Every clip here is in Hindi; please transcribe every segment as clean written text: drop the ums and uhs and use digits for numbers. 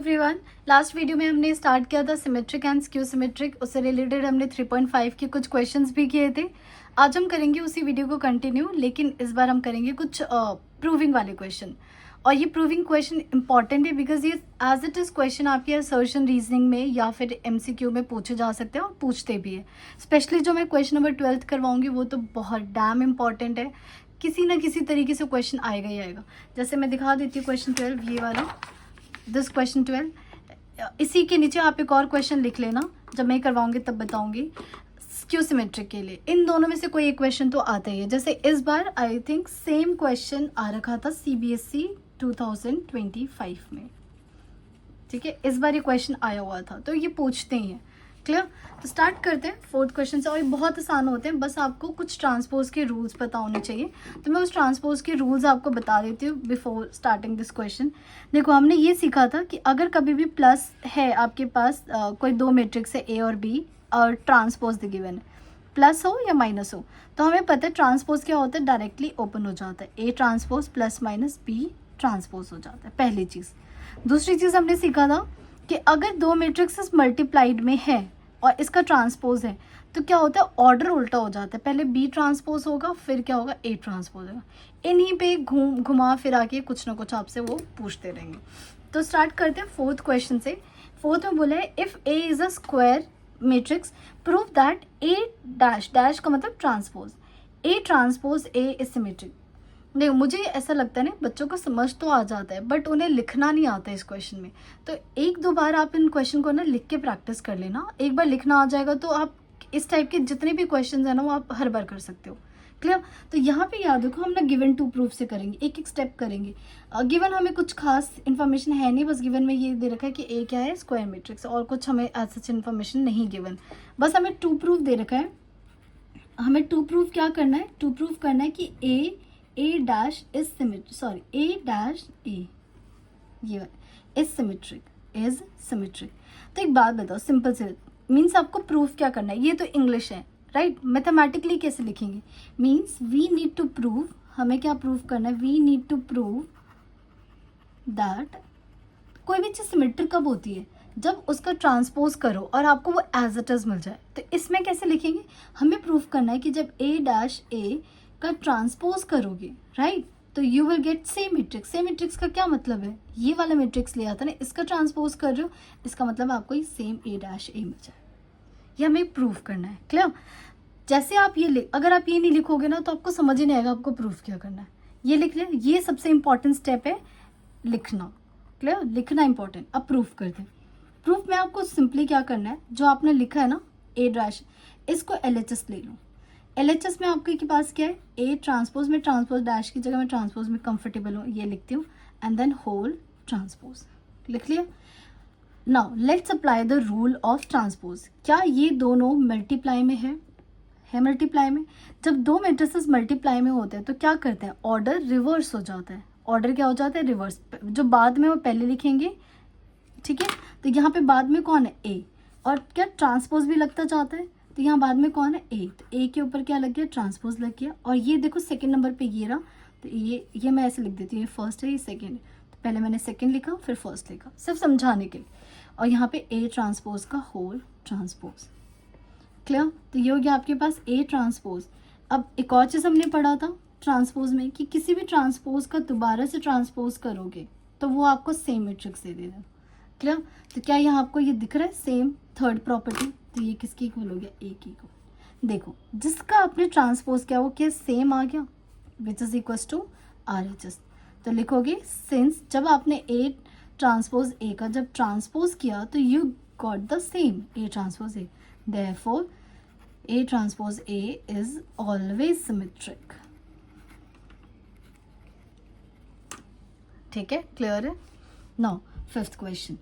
एवरीवन, लास्ट वीडियो में हमने स्टार्ट किया था सिमेट्रिक एंड स्क्यू सिमेट्रिक। उससे रिलेटेड हमने 3.5 के कुछ क्वेश्चंस भी किए थे। आज हम करेंगे उसी वीडियो को कंटिन्यू, लेकिन इस बार हम करेंगे कुछ प्रूविंग वाले क्वेश्चन। और ये प्रूविंग क्वेश्चन इंपॉर्टेंट है बिकॉज ये एज इट इज़ क्वेश्चन आपके असर्शन रीजनिंग में या फिर MCQ में पूछे जा सकते हैं और पूछते भी है। स्पेशली जो मैं क्वेश्चन नंबर 12 करवाऊंगी वो तो बहुत डैम इम्पॉर्टेंट है। किसी ना किसी तरीके से क्वेश्चन आएगा ही आएगा। जैसे मैं दिखा देती हूँ क्वेश्चन 12, ये वाला दिस क्वेश्चन 12। इसी के नीचे आप एक और क्वेश्चन लिख लेना, जब मैं करवाऊंगी तब बताऊंगी। स्क्यू सिमेट्रिक के लिए इन दोनों में से कोई एक क्वेश्चन तो आता ही है। जैसे इस बार आई थिंक सेम क्वेश्चन आ रखा था CBSE 2025 में, ठीक है। इस बार ये क्वेश्चन आया हुआ था तो ये पूछते ही हैं। क्लियर? तो स्टार्ट करते हैं फोर्थ क्वेश्चन से। और ये बहुत आसान होते हैं, बस आपको कुछ ट्रांसपोज के रूल्स पता होने चाहिए। तो मैं उस ट्रांसपोज के रूल्स आपको बता देती हूँ बिफोर स्टार्टिंग दिस क्वेश्चन। देखो, हमने ये सीखा था कि अगर कभी भी प्लस है आपके पास, कोई दो मैट्रिक्स है A और B और ट्रांसपोज द गिवन है, प्लस हो या माइनस हो, तो हमें पता है ट्रांसपोज क्या होता है, डायरेक्टली ओपन हो जाता है। A transpose plus minus B transpose हो जाता है, पहली चीज़। दूसरी चीज़ हमने सीखा था कि अगर दो मैट्रिक्सेस मल्टीप्लाइड में है और इसका ट्रांसपोज है तो क्या होता है, ऑर्डर उल्टा हो जाता है। पहले B ट्रांसपोज होगा, फिर क्या होगा, A ट्रांसपोज होगा। इन्हीं पे घुमा फिरा के कुछ ना कुछ आपसे वो पूछते रहेंगे। तो स्टार्ट करते हैं फोर्थ क्वेश्चन से। फोर्थ में बोला है if A is a square matrix prove that A dash dash का मतलब transpose A transpose A is symmetric. देखो, मुझे ऐसा लगता है ना, बच्चों को समझ तो आ जाता है बट उन्हें लिखना नहीं आता है इस क्वेश्चन में। तो एक दो बार आप इन क्वेश्चन को ना लिख के प्रैक्टिस कर लेना। एक बार लिखना आ जाएगा तो आप इस टाइप के जितने भी क्वेश्चन है ना वो आप हर बार कर सकते हो। क्लियर? तो यहाँ पे याद रखो, हम ना गिवन टू प्रूफ से करेंगे, एक एक स्टेप करेंगे। गिवन हमें कुछ खास इन्फॉर्मेशन है नहीं, बस गिवन में ये दे रखा है कि A क्या है, स्क्वायर मैट्रिक्स, और कुछ हमें एज सच इन्फॉर्मेशन नहीं गिवन। बस हमें टू प्रूफ दे रखा है। हमें टू प्रूफ क्या करना है, टू प्रूफ करना है कि A dash is symmetric, sorry A dash A ये इज सिमेट्रिक। तो एक बात बताओ, सिंपल से मीन्स आपको प्रूफ क्या करना है। ये तो इंग्लिश है, राइट? मैथमेटिकली कैसे लिखेंगे, means we need to prove, हमें क्या प्रूव करना है, we need to prove that कोई भी चीज़ सिमेट्रिक कब होती है, जब उसका ट्रांसपोज करो और आपको वो एज इट इज मिल जाए। तो इसमें कैसे लिखेंगे, हमें प्रूफ करना है कि जब A डैश A का ट्रांसपोज करोगे, राइट, तो you will get same matrix. Same matrix का क्या मतलब है, ये वाला मैट्रिक्स लिया था ना, इसका ट्रांसपोज कर रहे हो, इसका मतलब आपको ये सेम A डैश A मिल जाए। ये हमें प्रूफ करना है। क्लियर? जैसे आप ये अगर आप ये नहीं लिखोगे ना तो आपको समझ ही नहीं आएगा आपको प्रूफ क्या करना है। ये लिख ले, ये सबसे इंपॉर्टेंट स्टेप है, लिखना। क्लियर? लिखना इंपॉर्टेंट। अब प्रूफ करते हैं। प्रूफ में आपको सिंपली क्या करना है, जो आपने लिखा है ना A डैश, इसको LHS ले लो। LHS में आपके के पास क्या है, A ट्रांसपोज में ट्रांसपोज डैश की जगह मैं ट्रांसपोज में कंफर्टेबल हूँ, ये लिखती हूँ, एंड देन होल ट्रांसपोज। लिख लिया? Now let's apply the rule of transpose. क्या ये दोनों मल्टीप्लाई में है मल्टीप्लाई में। जब दो मैट्रिसेस मल्टीप्लाई में होते हैं तो क्या करते हैं, ऑर्डर रिवर्स हो जाता है। ऑर्डर क्या हो जाता है, रिवर्स। जो बाद में वो पहले लिखेंगे, ठीक है। तो यहाँ पे बाद में कौन है, A, और क्या ट्रांसपोज भी लगता जाता है, तो यहाँ बाद में कौन है, A। तो A के ऊपर क्या लग गया, ट्रांसपोज लग गया। और ये देखो सेकंड नंबर पे ये रहा, तो ये मैं ऐसे लिख देती हूँ, ये फर्स्ट है, ये सेकंड है। तो पहले मैंने सेकंड लिखा, फिर फर्स्ट लिखा, सिर्फ समझाने के लिए। और यहाँ पे A ट्रांसपोज का होल ट्रांसपोज। क्लियर? तो ये हो गया आपके पास A ट्रांसपोज। अब एक और चीज़ हमने पढ़ा था ट्रांसपोज में कि किसी भी ट्रांसपोज का दोबारा से ट्रांसपोज करोगे तो वो आपको सेम मैट्रिक्स दे देगा। क्लियर? तो क्या यहाँ आपको ये दिख रहा है, सेम थर्ड प्रॉपर्टी, तो ये किसकी इक्वल हो गया, A की इक्वल। देखो, जिसका आपने ट्रांसपोज किया वो क्या सेम आ गया, which is equal to RHS। तो लिखोगे सिंस जब आपने A ट्रांसपोज A का जब ट्रांसपोज किया तो you got the same A transpose A, therefore A transpose A is always symmetric. ठीक है, क्लियर है? Now fifth question,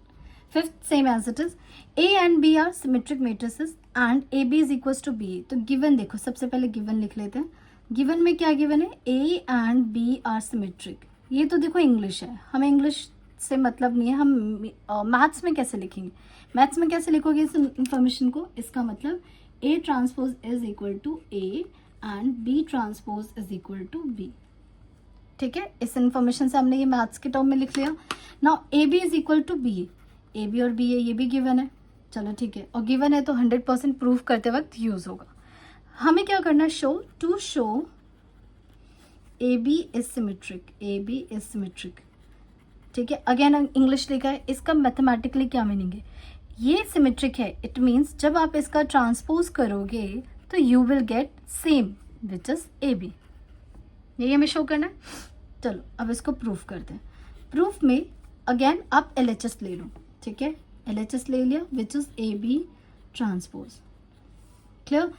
fifth same as it is, A and B are symmetric matrices and AB is equal to BA। तो गिवन देखो, सबसे पहले गिवन लिख लेते हैं। गिवन में क्या गिवन है, A and B are symmetric. ये तो देखो इंग्लिश है, हमें इंग्लिश से मतलब नहीं है, हम मैथ्स में कैसे लिखेंगे, मैथ्स में कैसे लिखोगे इस इंफॉर्मेशन को, इसका मतलब A transpose is equal to A and B transpose is equal to B। ठीक है, इस इंफॉर्मेशन से हमने ये मैथ्स के टर्म में लिख लिया। Now AB is equal to BA। A B और बी ए ये भी गिवन है, चलो ठीक है, और गिवन है तो 100% प्रूफ करते वक्त यूज़ होगा। हमें क्या करना है, show to show A B is symmetric, A B is symmetric, ठीक है। अगेन इंग्लिश लिखा है, इसका मैथमेटिकली क्या मीनिंग है, ये सिमेट्रिक है, इट मीन्स जब आप इसका ट्रांसपोज करोगे तो you will get same which is A B, यही हमें शो करना है। चलो अब इसको प्रूफ करते हैं। प्रूफ में अगेन आप LHS ले लो, ठीक है, LHS ले लिया which is A B transpose, clear.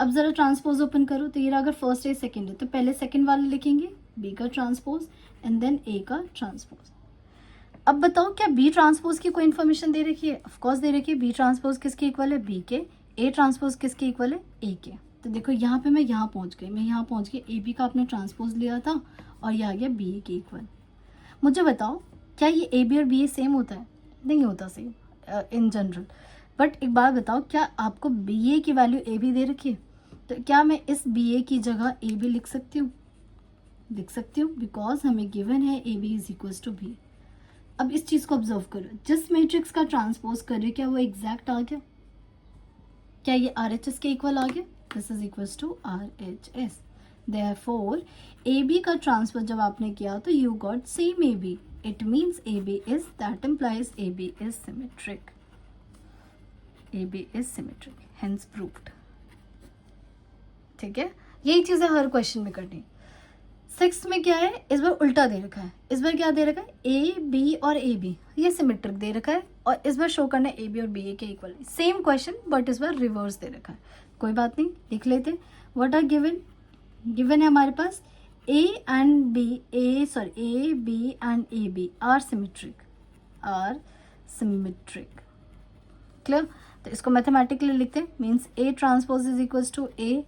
अब जरा ट्रांसपोज ओपन करो, तो ये अगर फर्स्ट है सेकंड है तो पहले सेकंड वाले लिखेंगे बी का ट्रांसपोज एंड देन ए का ट्रांसपोज। अब बताओ क्या बी ट्रांसपोज की कोई इन्फॉर्मेशन दे रखी है, ऑफकोर्स दे रखी है। बी ट्रांसपोज किसके इक्वल है, बी के। ए ट्रांसपोज किसके इक्वल है, ए के। तो देखो यहाँ पे मैं यहाँ पहुँच गई, ए बी का आपने ट्रांसपोज लिया था और ये आ गया बी ए के इक्वल। मुझे बताओ क्या ये ए बी और बी ए सेम होता है, नहीं होता सेम इन जनरल, बट एक बात बताओ, क्या आपको बी ए की वैल्यू ए बी दे रखी है, तो क्या मैं इस बी ए की जगह ए बी लिख सकती हूँ, बिकॉज हमें गिवन है A B is equal to B. अब इस चीज को ऑब्जर्व करो, जिस मैट्रिक्स का ट्रांसपोज कर रहे क्या वो एग्जैक्ट आ गया, क्या ये RHS के इक्वल आ गया, this is equal to RHS। Therefore A B का ट्रांसपोज जब आपने किया तो you got same A B, it means A B is, that implies A B is symmetric, A B is symmetric, hence proved, ठीक है। यही चीजें हर क्वेश्चन में करनी। 6 में क्या है, इस बार उल्टा दे रखा है, इस बार क्या दे रखा है, ए बी और ए बी ये सिमेट्रिक दे रखा है, और इस बार शो करना है ए बी और बी ए के इक्वल, सेम क्वेश्चन बट इस बार रिवर्स दे रखा है। कोई बात नहीं, लिख लेते। व्हाट आर गिवन है हमारे पास a b and a b are symmetric, clear. तो इसको मैथमेटिकली लिखते हैं, means A transpose is equal to A,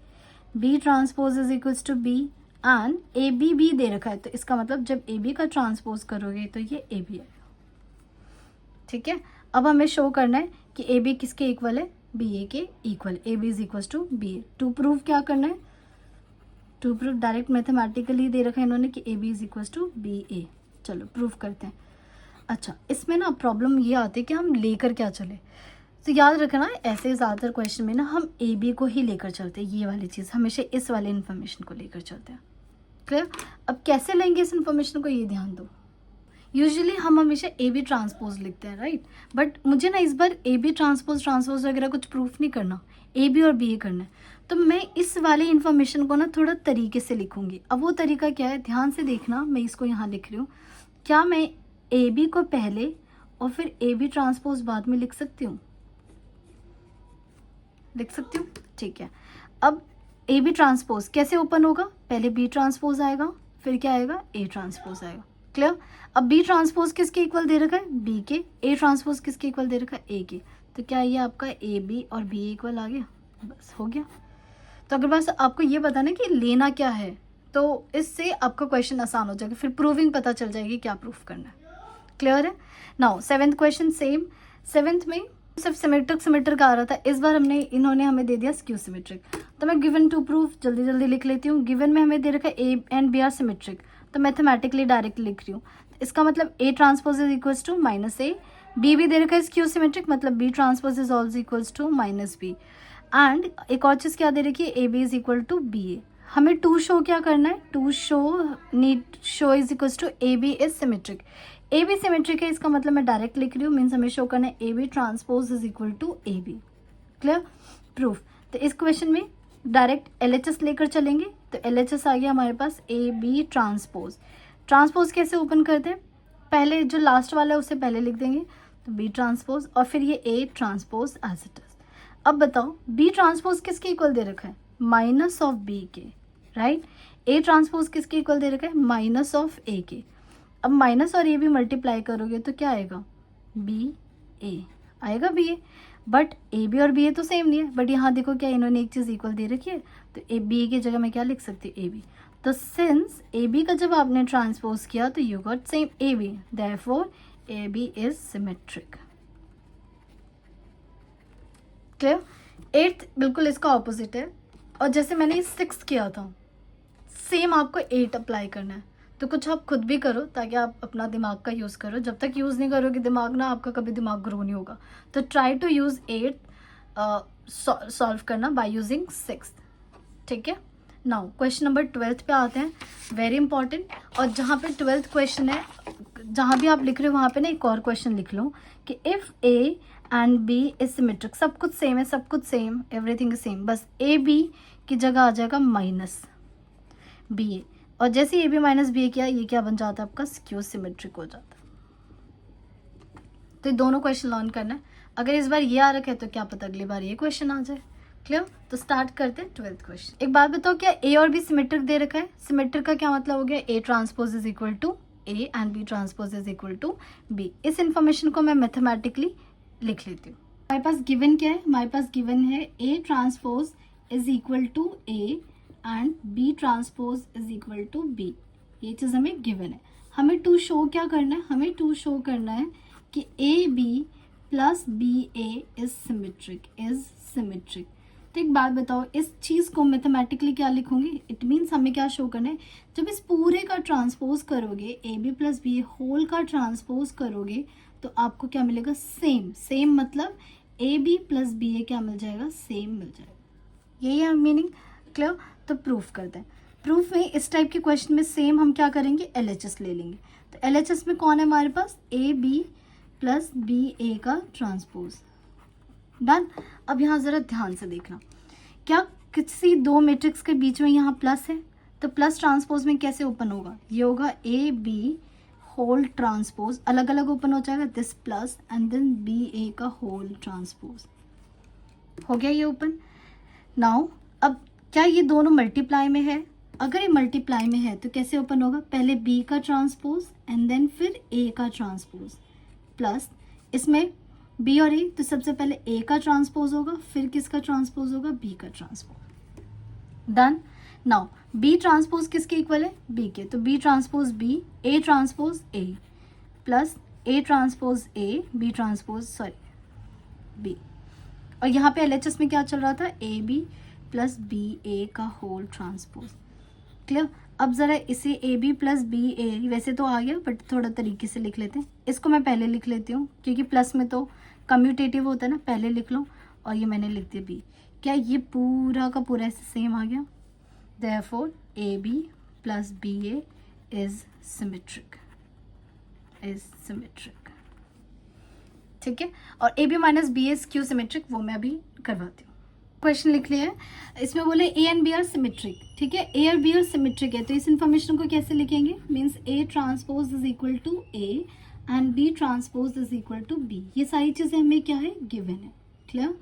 B transpose is equal to b and a b b दे रखा है, तो इसका मतलब जब ए बी का ट्रांसपोज करोगे तो ये ए बी आएगा, ठीक है। अब हमें शो करना है कि ए बी किसके इक्वल है, बी ए के equal, a B is equal to b a. To prove क्या करना है, टू प्रूव डायरेक्ट मैथमेटिकली दे रखा है इन्होंने कि A B is equal to b a. चलो प्रूव करते हैं। अच्छा, इसमें ना प्रॉब्लम ये आती है कि हम लेकर क्या चले, तो याद रखना ऐसे ज़्यादातर क्वेश्चन में ना हम ए बी को ही लेकर चलते हैं, ये वाली चीज़ हमेशा इस वाले इन्फॉर्मेशन को लेकर चलते हैं, क्लियर। अब कैसे लेंगे इस इन्फॉर्मेशन को, ये ध्यान दो। यूजुअली हम हमेशा ए बी ट्रांसपोज लिखते हैं, राइट, बट मुझे ना इस बार ए बी ट्रांसपोज वगैरह कुछ प्रूफ नहीं करना, ए बी और बी ए करना है, तो मैं इस वाले इन्फॉर्मेशन को ना थोड़ा तरीके से लिखूंगी। अब वो तरीका क्या है, ध्यान से देखना, मैं इसको यहाँ लिख रही हूँ। क्या मैं ए बी को पहले और फिर ए बी ट्रांसपोज बाद में लिख सकती हूँ, ठीक है। अब ए बी ट्रांसपोज कैसे ओपन होगा, पहले बी ट्रांसपोज आएगा, फिर क्या आएगा, ए ट्रांसपोज आएगा, क्लियर। अब बी ट्रांसपोज किसके इक्वल दे रखा है, बी के, ए ट्रांसपोज किसके इक्वल दे रखा है, ए के, तो क्या ये आपका ए बी और बी इक्वल आ गया, बस हो गया। तो अगर बस आपको ये बताना कि लेना क्या है, तो इससे आपका क्वेश्चन आसान हो जाएगा, फिर प्रूविंग पता चल जाएगी क्या प्रूफ करना है, क्लियर है। Now 7th question same, 7th में सिर्फ सिमेट्रिक आ रहा था, इस बार इन्होंने हमें दे दिया स्क्यू सिमेट्रिक। तो मैं गिवन टू प्रूफ जल्दी लिख लेती हूँ। गिवन में हमें दे रखा है a and B are symmetric, तो मैथमेटिकली डायरेक्ट लिख रही हूँ। इसका मतलब a transpose is equals to minus a, b भी दे रखा है स्क्यू सिमेट्रिक, मतलब b transpose is also equals to minus b, and एक और चीज़ क्या दे रखी है, A B is equal to b a. हमें टू शो क्या करना है, to show is equals to A B is symmetric, A B symmetric है, इसका मतलब मैं डायरेक्ट लिख रही हूँ, मीन्स हमें शो करना है A B transpose is equal to A B, clear. Proof, तो इस क्वेश्चन में डायरेक्ट LHS लेकर चलेंगे, तो LHS आ गया हमारे पास ए बी ट्रांसपोज कैसे ओपन करते हैं, पहले जो लास्ट वाला है उसे पहले लिख देंगे, तो बी ट्रांसपोज और फिर ये A transpose as it is. अब बताओ बी ट्रांसपोज किसके इक्वल दे रखा है, माइनस ऑफ बी के, राइट। ए ट्रांसपोज किसके इक्वल दे रखा है, माइनस ऑफ ए के। अब माइनस और ए भी मल्टीप्लाई करोगे तो क्या आएगा, बी ए आएगा, B A, but A B और बी ए तो सेम नहीं है, बट यहाँ देखो क्या इन्होंने एक चीज़ इक्वल दे रखी है, तो ए बी की जगह मैं क्या लिख सकती हूँ, ए बी। तो सिंस ए बी का जब आपने ट्रांसपोज किया तो you got same A B, therefore A B is symmetric, clear. 8th बिल्कुल इसका ऑपोजिट है, और जैसे मैंने 6 किया था सेम आपको 8 अप्लाई करना है, तो कुछ आप खुद भी करो ताकि आप अपना दिमाग का यूज़ करो। जब तक यूज़ नहीं करोगे दिमाग ना, आपका कभी दिमाग ग्रो नहीं होगा। तो ट्राई टू यूज़ 8 सॉल्व करना बाय यूजिंग 6। ठीक है, नाउ क्वेश्चन नंबर 12 पे आते हैं, वेरी इंपॉर्टेंट। और जहाँ पे 12th क्वेश्चन है, जहाँ भी आप लिख रहे हो वहाँ पे ना एक और क्वेश्चन लिख लो कि if A and B is symmetric, सब कुछ सेम है, सब कुछ सेम, एवरीथिंग इज सेम, बस ए बी की जगह आ जाएगा माइनस बी ए, और जैसे ए बी माइनस बी ए किया, ये क्या बन जाता है आपका, स्क्यू सिमेट्रिक हो जाता है। तो ये दोनों क्वेश्चन लर्न करना है। अगर इस बार ये आ रखा है तो क्या पता अगली बार ये क्वेश्चन आ जाए। क्लियर? तो स्टार्ट करते हैं 12th क्वेश्चन। एक बात बताओ, क्या ए और बी सिमेट्रिक दे रखा है? सिमेट्रिक का क्या मतलब हो गया, A transpose is equal to A and B transpose is equal to B. इस इंफॉर्मेशन को मैं मैथमेटिकली लिख लेती हूँ। हमारे पास गिवन क्या है, हमारे पास गिवन है A transpose is equal to A and B transpose is equal to B. ये चीज़ हमें गिवन है। हमें टू शो क्या करना है, हमें टू शो करना है कि ए B plus B A is symmetric. तो एक बात बताओ, इस चीज़ को मैथमेटिकली क्या लिखूंगी, इट मीन्स हमें क्या शो करना है, जब इस पूरे का ट्रांसपोज करोगे, A B plus B A whole का ट्रांसपोज करोगे, तो आपको क्या मिलेगा, सेम मतलब A B plus B A क्या मिल जाएगा, सेम मिल जाएगा। यही है मीनिंग। क्लियर? तो प्रूफ करते हैं। प्रूफ में इस टाइप के क्वेश्चन में सेम हम क्या करेंगे, LHS ले लेंगे। तो LHS में कौन है हमारे पास, ए बी प्लस बी ए का ट्रांसपोज। डन। अब यहाँ जरा ध्यान से देखना, क्या किसी दो मैट्रिक्स के बीच में यहाँ प्लस है, तो प्लस ट्रांसपोज में कैसे ओपन होगा, ये होगा ए बी होल ट्रांसपोज, अलग अलग ओपन हो जाएगा, this plus and then b ए का होल ट्रांसपोज। हो गया ये ओपन। नाउ अब क्या ये दोनों मल्टीप्लाई में है, अगर ये मल्टीप्लाई में है तो कैसे ओपन होगा, पहले बी का ट्रांसपोज एंड देन फिर ए का ट्रांसपोज, प्लस इसमें बी और ए, तो सबसे पहले ए का ट्रांसपोज होगा, फिर किसका ट्रांसपोज होगा, बी का transpose. Done. Now B transpose किसके इक्वल है, बी के, तो B transpose B, A transpose A, plus A transpose A, B transpose B. और यहाँ पे LHS में क्या चल रहा था, ए बी प्लस बी ए का होल ट्रांसपोज। क्लियर? अब ज़रा इसे A B plus B A, वैसे तो आ गया बट थोड़ा तरीके से लिख लेते हैं। इसको मैं पहले लिख लेती हूँ क्योंकि प्लस में तो कम्यूटेटिव होता है ना, पहले लिख लो, और ये मैंने लिख दिया बी। क्या ये पूरा का पूरा ऐसे सेम आ गया, therefore A B plus B A is symmetric. ठीक है, और A B minus B A skew symmetric, वो मैं अभी करवाती हूँ। क्वेश्चन लिख लिया है, इसमें बोले A and B are symmetric. ठीक है, ए और बी आर सिमेट्रिक है, तो इस इंफॉर्मेशन को कैसे लिखेंगे, means A transpose is equal to A and B transpose is equal to B. ये सारी चीज़ें हमें क्या है, गिवन है। क्लियर?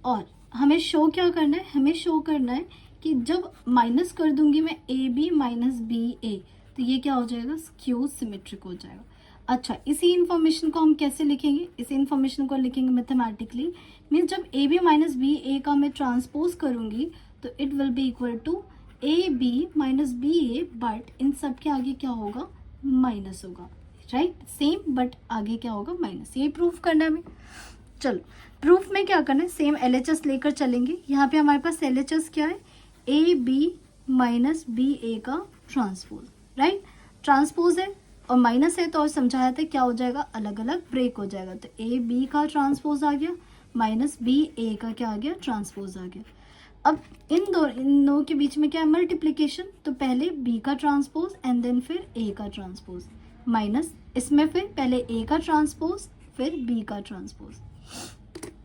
और हमें शो क्या करना है, हमें शो करना है कि जब माइनस कर दूंगी मैं ए बी माइनस बी ए, तो ये क्या हो जाएगा, स्क्यू सिमेट्रिक हो जाएगा। अच्छा, इसी इंफॉर्मेशन को हम कैसे लिखेंगे, इसी इंफॉर्मेशन को लिखेंगे मैथमेटिकली, मीन्स जब ए बी माइनस बी ए का मैं ट्रांसपोज करूंगी तो it will be equal to A B minus B A, but इन सब के आगे क्या होगा, माइनस होगा। राइट? सेम बट आगे क्या होगा, माइनस। ये प्रूफ करना है हमें। चलो प्रूफ में क्या करना है, सेम LHS लेकर चलेंगे। यहाँ पे हमारे पास LHS क्या है, ए बी माइनस बी ए का ट्रांसपोज। राइट? ट्रांसपोज है और माइनस है तो और समझाया था क्या हो जाएगा, अलग अलग ब्रेक हो जाएगा। तो ए बी का ट्रांसपोज आ गया माइनस बी ए का क्या आ गया, ट्रांसपोज आ गया। अब इन दो के बीच में क्या है, मल्टीप्लिकेशन, तो पहले बी का ट्रांसपोज एंड देन फिर ए का ट्रांसपोज, माइनस इसमें फिर पहले ए का ट्रांसपोज फिर बी का ट्रांसपोज।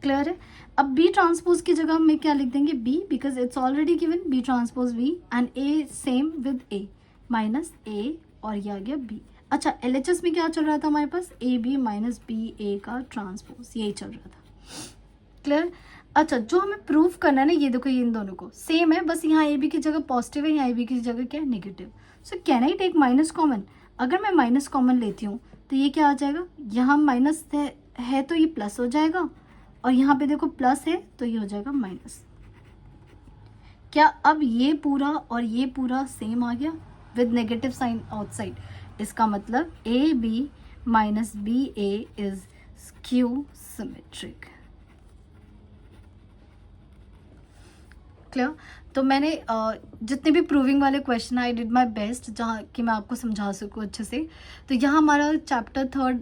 क्लियर है? अब बी ट्रांसपोज की जगह में क्या लिख देंगे, b, because it's already given, b transpose b and a same with a, minus a और ये आ गया बी। अच्छा, LHS में क्या चल रहा था हमारे पास, ए बी माइनस बी ए का ट्रांसपोज, यही चल रहा था। क्लियर? अच्छा, जो हमें प्रूफ करना है ना, ये देखो, ये इन दोनों को सेम है, बस यहाँ ए बी की जगह पॉजिटिव है, यहाँ ए बी की जगह क्या है, negative. So can I take minus common, अगर मैं माइनस कॉमन लेती हूँ तो ये क्या आ जाएगा, यहाँ माइनस है तो ये प्लस हो जाएगा, और यहाँ पे देखो प्लस है तो ये हो जाएगा माइनस। क्या अब ये पूरा और ये पूरा सेम आ गया विद नेगेटिव साइन आउटसाइड, इसका मतलब A B minus B A is skew symmetric. Clear. तो मैंने जितने भी प्रूविंग वाले question I did my best, जहाँ कि मैं आपको समझा सकूँ अच्छे से। तो यहाँ हमारा चैप्टर 3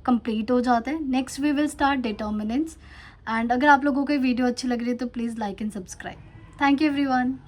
कंप्लीट हो जाता है। Next we will start determinants. And अगर आप लोगों को वीडियो अच्छी लग रही है तो please like and subscribe. Thank you everyone.